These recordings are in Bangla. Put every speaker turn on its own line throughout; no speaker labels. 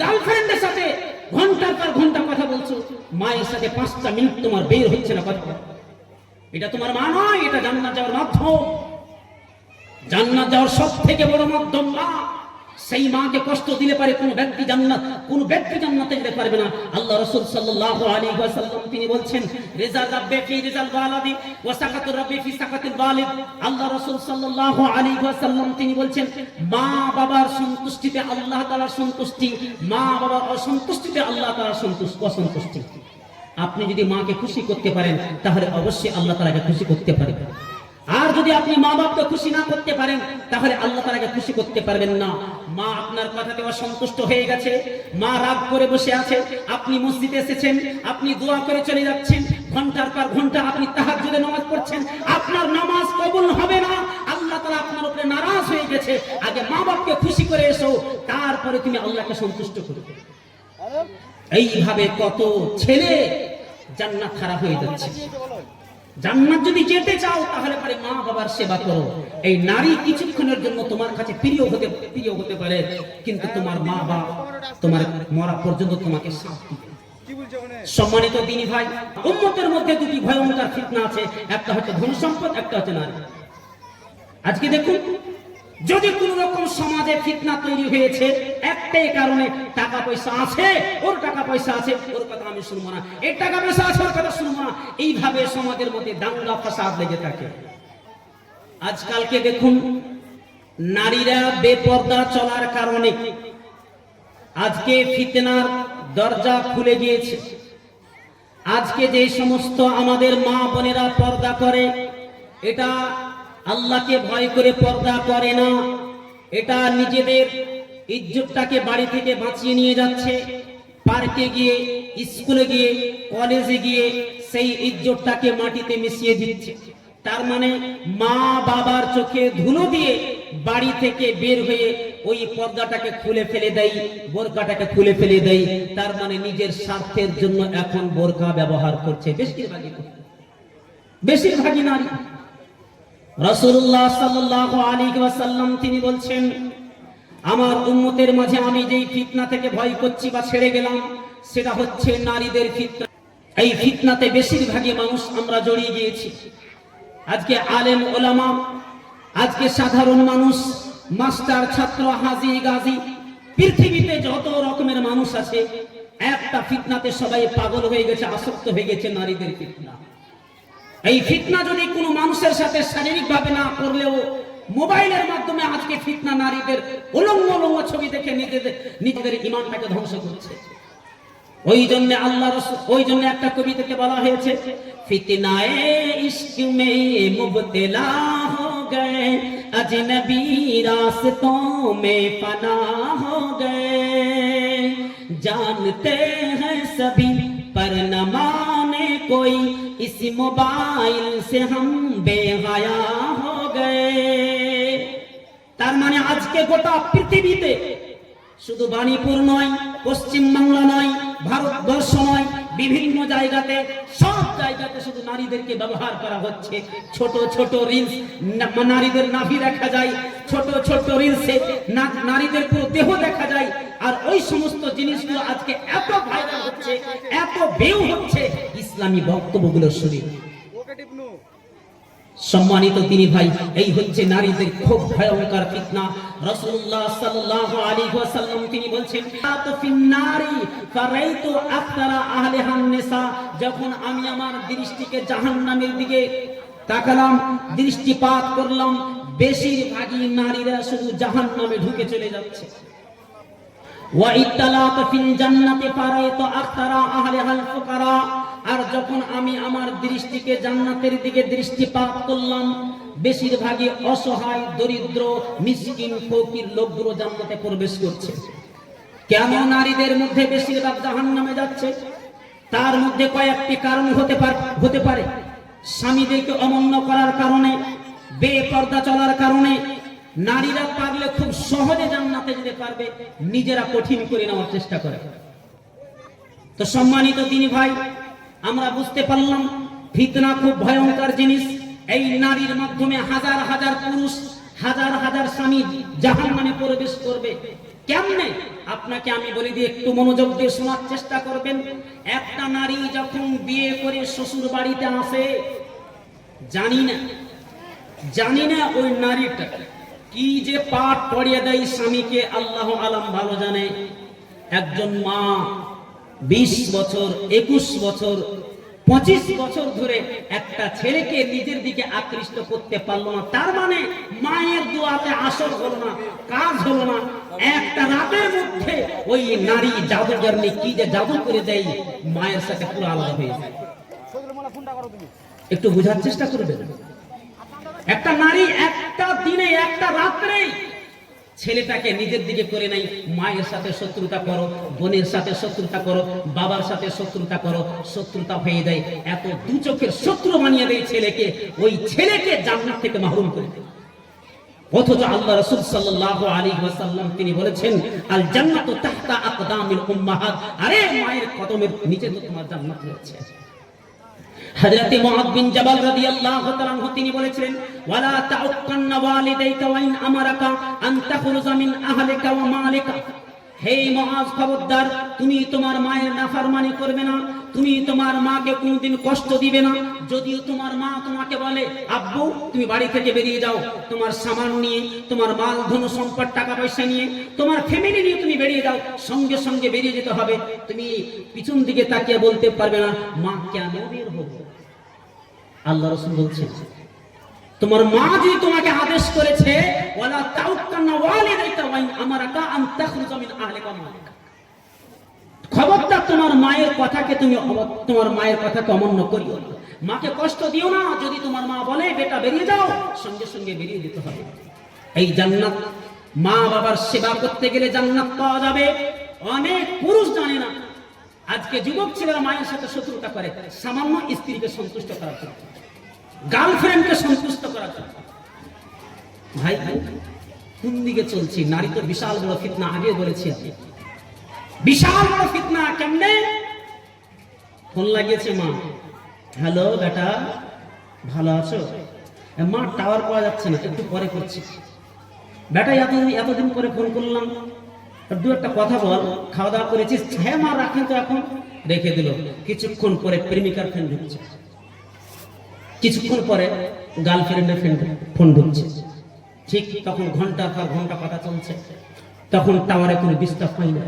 গার্লফ্রেন্ডের সাথে ঘন্টার পর ঘন্টা কথা বলছো, মায়ের সাথে 5টা মিনিট তোমার বের হচ্ছে না কথা। এটা তোমার মা নয়, এটা জান্নাত যাওয়ার মাধ্যম। জান্নাত যাওয়ার সবথেকে বড় মাধ্যম মা। সেই মাকে কষ্ট দিলে পারে কোন ব্যক্তি জান্নাতে যেতে পারবে না। আল্লাহ রাসূল সাল্লাল্লাহু আলাইহি ওয়াসাল্লাম তিনি বলছেন, রিজা রাব্বি ফি রিজাল ওয়ালাদি ওয়া সাকাতুর রাব্বি ফি সাকাতিল ওয়ালিদ। আল্লাহ রাসূল সাল্লাল্লাহু আলাইহি ওয়াসাল্লাম তিনি বলছেন, মা বাবার সন্তুষ্টিতে আল্লাহ তাআলার সন্তুষ্টি, মা বাবার অসন্তুষ্টিতে আল্লাহ তাআলার অসন্তুষ্টি। আপনি যদি মাকে খুশি করতে পারেন তাহলে অবশ্যই আল্লাহ তাআলাকে খুশি করতে পারবেন। আর যদি আপনি মা বাপকে খুশি না করতে পারেন তাহলে আল্লাহ তাআলাকে খুশি করতে পারবেন না। মা আপনার কথাতে অসন্তুষ্ট হয়ে গেছে, মা রাগ করে বসে আছে, আপনি মসজিদে এসেছেন, আপনি দোয়া করে চলে যাচ্ছেন, ঘন্টার পর ঘন্টা আপনি তাহাজ্জুদে নামাজ পড়ছেন, আপনার নামাজ কবুল হবে না, আল্লাহ তাআলা আপনার উপরে নারাজ হয়ে গেছে। আগে মা বাপকে খুশি করে এসো, তারপরে তুমি আল্লাহকে সন্তুষ্ট করবে। এইভাবে কত ছেলে জান্নাত খারাপ হয়ে যাচ্ছে। জান্নাত যদি যেতে চাও তাহলে পরে মা বাবার সেবা করো। এই নারী কিছুক্ষণের জন্য তোমার কাছে প্রিয় হতে পারে, কিন্তু তোমার মা বাপ তোমার মরা পর্যন্ত তোমাকে সাথ দিবে। সম্মানিত দিনী ভাই, উম্মতের মধ্যে দুটি ভয়ঙ্কর ফিতনা আছে, একটা হচ্ছে ধন সম্পদ, একটা হচ্ছে নারী। আজকে দেখুন, যদি কোন রকম সমাজে ফিতনা তৈরি হয়েছে একটাই কারণে, টাকা পয়সা আছে, ওর টাকা পয়সা আছে, ওর কথা আমি শুনবো না, এর টাকা পয়সা আছে, ওর কথা শুনবো না, এইভাবে সমাজের মধ্যে দাঙ্গা ফাসাদ লেগে থাকে। আজকালকে দেখুন, নারীরা বেপর্দা চলার কারণে আজকে ফিতনার দরজা খুলে গিয়েছে। আজকে যে সমস্ত আমাদের মা বোনেরা পর্দা করে, এটা আল্লাহকে ভয় করে পর্দা করে না, এটা নিজেদের ইজ্জতটাকে বাড়ি থেকে বাঁচিয়ে নিয়ে যাচ্ছে। পার্কে গিয়ে, স্কুলে গিয়ে, কলেজে গিয়ে সেই ইজ্জতটাকে মাটিতে মিশিয়ে দিচ্ছে। তার মানে মা বাবার চোখে ধুলো দিয়ে বাড়ি থেকে বের হয়ে ওই পর্দাটাকে খুলে ফেলে দেয়, বোরকাটাকে খুলে ফেলে দেয়। তার মানে নিজের স্বার্থের জন্য এখন বোরকা ব্যবহার করছে বেশিরভাগই নারী। রাসূলুল্লাহ সাল্লাল্লাহু আলাইহি ওয়াসাল্লাম তিনি বলছেন, আমার উম্মতের মাঝে আমি যেই ফিতনা থেকে ভয় করছি বা ছেড়ে গেলাম, সেটা হচ্ছে নারীদের ফিতনা। এই ফিতনাতে বেশিরভাগই মানুষ আমরা জড়িয়ে গিয়েছি। আজকে আলেম ওলামা, আজকে সাধারণ মানুষ, মাস্টার, ছাত্র, হাজি, গাজী, পৃথিবীতে যত রকমের মানুষ আছে, একটা ফিতনাতে সবাই পাগল হয়ে গেছে, আসক্ত হয়ে গেছে, নারীদের ফিতনা। এই ফিতনা যদি কোনো মানুষের সাথে শারীরিক ভাবে না করলেও মোবাইলের মাধ্যমে আজকে ফিতনা নারীদের উলঙ্গ ছবি দেখে নিজেদের ঈমানটাকে ধ্বংস করছে। ওই জন্য একটা কবিতাতে বলা হয়েছে, ফিতনায়ে ইশক মে মুবতলা হো গয়ে, अजनबी रास्तों में फना हो गए, जानते हैं सभी पर न माने कोई, इस मोबाइल से हम बेहया हो गए। तार माने आज के गोटा पृथ्वीते শুধু বাণীপুর নয়, পশ্চিম বাংলা নয়, ভারতবর্ষ নয়, বিভিন্ন জায়গাতে, সব জায়গাতে শুধু নারীদেরকে ব্যবহার করা হচ্ছে। ছোট ছোট রিলস, নারীদের নাভি দেখা যায়, ছোট ছোট রিলসে নারীদের পুরো দেহ দেখা যায়। আর ওই সমস্ত জিনিসগুলো আজকে এত ভাইরাল হচ্ছে, এত ভিউ হচ্ছে ইসলামী বক্তব্যগুলোর শরীর। সম্মানিত দিনী ভাই, এই হচ্ছে নারীদের খুব ভয়ঙ্কর ফিতনা। রাসূলুল্লাহ সাল্লাল্লাহু আলাইহি ওয়াসাল্লাম তিনি বলছেন, আতু ফিন নারি ফারাইতু আকতারা আহলিহান নিসা, যখন আমি আমার দৃষ্টিকে জাহান্নামের দিকে তাকালাম, দৃষ্টিপাত করলাম, বেশিরভাগই নারীরা শুধু জাহান্নামে ঢুকে চলে যাচ্ছে। ওয়া ইত্তালাতু ফিল জান্নাতি ফারাইতু আকতারা আহলিহাল ফুকারা, আর যখন আমি আমার দৃষ্টিকে জান্নাতের দিকে দৃষ্টিপাত করলাম, বেশিরভাগই অসহায়, দরিদ্র, মিসকিন, ফকির লোকগুলো জান্নাতে প্রবেশ করছে। কেন নারীদের মধ্যে বেশিরভাগ জাহান্নামে যাচ্ছে? তার মধ্যে কয়েকটি কারণ হতে পারে। স্বামীদেরকে অমান্য করার কারণে, বেপর্দা চলার কারণে। নারীরা পারলে খুব সহজে জান্নাতে যেতে পারবে, নিজেরা কঠিন করে নেওয়ার চেষ্টা করে। তো সম্মানিত দিনী ভাই, আমরা বুঝতে পারলাম ফিতনা খুব ভয়ঙ্কর জিনিস। এই নারীর মাধ্যমে হাজার হাজার পুরুষ, হাজার হাজার স্বামী জাহান্নামে প্রবেশ করবে। কেমনে? আপনাকে আমি বলে দিই, একটু মনোযোগ দিয়ে শোনার চেষ্টা করবেন। একটা নারী যখন বিয়ে করে শ্বশুর বাড়িতে আসে, জানি না ওই নারীটা কি যে পাঠ পড়িয়ে দেয় স্বামীকে, আল্লাহ আলাম ভালো জানে। একজন মা 20 বছর, 21 বছর, 25 বছর ধরে একটা ছেলেকে নিজের দিকে আকৃষ্ট করতে পারলো না, তার মানে মায়ের দোয়াতে আসর হলো না, কাজ হলো না। একটা রাতের মধ্যে ওই নারী জাদুগরনি কি যে জাদু করে দেয়, মায়ের সাথে পুরো আলাদা হয়ে যায়। একটু বোঝার চেষ্টা করবেন। একটা নারী একটা দিনে, একটা রাত্রে ছেলেটাকে নিজের দিকে করে নাই, মায়ের সাথে শত্রুতা করো, বোনের সাথে শত্রুতা করো, বাবার সাথে শত্রুতা করো, শত্রুতা হয়ে দেয়। এত দু চোখের শত্রু বানিয়ে দেয় ছেলেকে, ওই ছেলেকে জান্নাত থেকে মাহরুম করে দেয়। অথচ আল্লাহ রাসূল সাল্লাল্লাহু আলাইহি ওয়াসাল্লাম তিনি বলেছেন, আল জান্নাতু তাহতা আকদামিল উম্মাহাত, আরে মায়ের কদমের নিচে তো তোমার জান্নাত রয়েছে। হযরত মুআয বিন জাবাল রাদিয়াল্লাহু তাআলা আনহু তিনি বলেছিলেন, ওয়ালা তাউক্কান্না ওয়ালিদাইকা ওয়া ইন আমারাকা আন তাখরুজা মিন আহলিকা ওয়া মালিকা। হে মুআয, খবরদার, তুমি তোমার মায়ের নাফরমানি করবে না, তুমি তোমার মাকে কোনোদিন কষ্ট দিবে না। যদিও তোমার মা তোমাকে বলে, আব্বু তুমি বাড়ি থেকে বেরিয়ে যাও, তোমার সামান নিয়ে, তোমার মাল ধন সম্পদ টাকা পয়সা নিয়ে, তোমার ফ্যামিলি নিয়ে তুমি বেরিয়ে যাও, সঙ্গে সঙ্গে বেরিয়ে যেতে হবে। তুমি পিছন দিকে তাকিয়ে বলতে পারবে না, মা কেন বের হবো। আল্লাহ রাসূল বলছেন, তোমার মা যদি তোমাকে আদেশ করেছে, ওয়ালা তাউক্কান্না ওয়ালিদাইকা ওয়া ইন আমারাকা আন তাখরুজা মিন আহলিকা মালিকা, খবরদার তোমার মায়ের কথাকে তুমি তোমার মায়ের কথাকে অমান্য করিও না, মাকে কষ্ট দিও না। যদি তোমার মা বলে বেটা বেরিয়ে যাও, সঙ্গে সঙ্গে বেরিয়ে যেতে হবে। এই জান্নাত, মা বাবার সেবা করতে গেলে জান্নাত পাওয়া যাবে। অনেক পুরুষ জানে না, আজকে যুবক ছেলেরা মায়ের সাথে শত্রুতা করে সামান্য স্ত্রীকে সন্তুষ্ট করার জন্য, গার্লফ্রেন্ডকে সন্তুষ্ট করার জন্য। ভাই কোন দিকে চলছি? নারী তো বিশাল বড় ফিতনা, আগে বলেছি আমি, বিশাল বড় ফিতনা। কেমনে? ফোন লাগিয়েছে মা, হ্যালো বেটা ভালো আছো? মা টাওয়ার পাওয়া যাচ্ছে না, একটু পরে করছি। বেটা এতদিন পরে ফোন করলাম, দু একটা কথা বল, খাওয়া দাওয়া করেছিস? হ্যাঁ মা রাখেন তো, এখন রেখে দিল। কিছুক্ষণ পরে প্রেমিকার ফোন ঢুকছে, কিছুক্ষণ পরে গার্লফ্রেন্ডের ফোন ঢুকছে। ঠিক তখন ঘন্টার পর ঘন্টা কথা চলছে, তখন টাওয়ারে কোনো ডিস্টার্ব হয় না,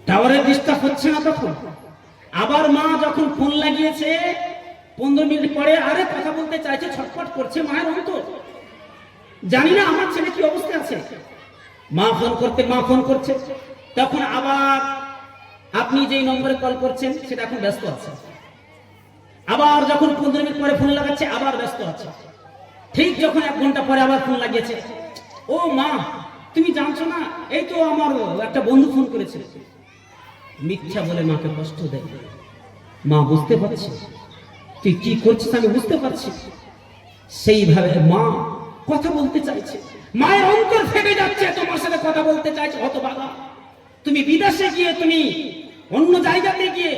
টাওয়ারে ডিস্টার্ব হচ্ছে না। তখন আবার মা যখন ফোন লাগিয়েছে, 15 মিনিট পরে আরে কথা বলতে চাইছে, ছটফট করছে মায়ের অন্তর। জানি না আমার ছেলে কি অবস্থা আছে। মা ফোন করছে, তখন আবার আপনি যেই নম্বরে কল করছেন সেটা এখন ব্যস্ত আছে। আবার যখন 15 মিনিট পরে ফোন লাগাচ্ছে, আবার ব্যস্ত আছে। ঠিক যখন 1 ঘন্টা পরে আবার ফোন লাগিয়েছে, ও মা তুমি জানছো না, এই তো আমার একটা বন্ধু ফোন করেছে। মিথ্যা বলে মাকে কষ্ট দেয়। মা বুঝতে পারছি তুই কি করছিস, আমি বুঝতে পারছি। সেইভাবে মা কথা বলতে চাইছে, মায়ের অন্তর ফেটে যাচ্ছে, তোমার সাথে কথা বলতে চাইছে। হতভাগা, তুমি বিদেশে গিয়ে, তুমি অন্য জায়গাতে গিয়ে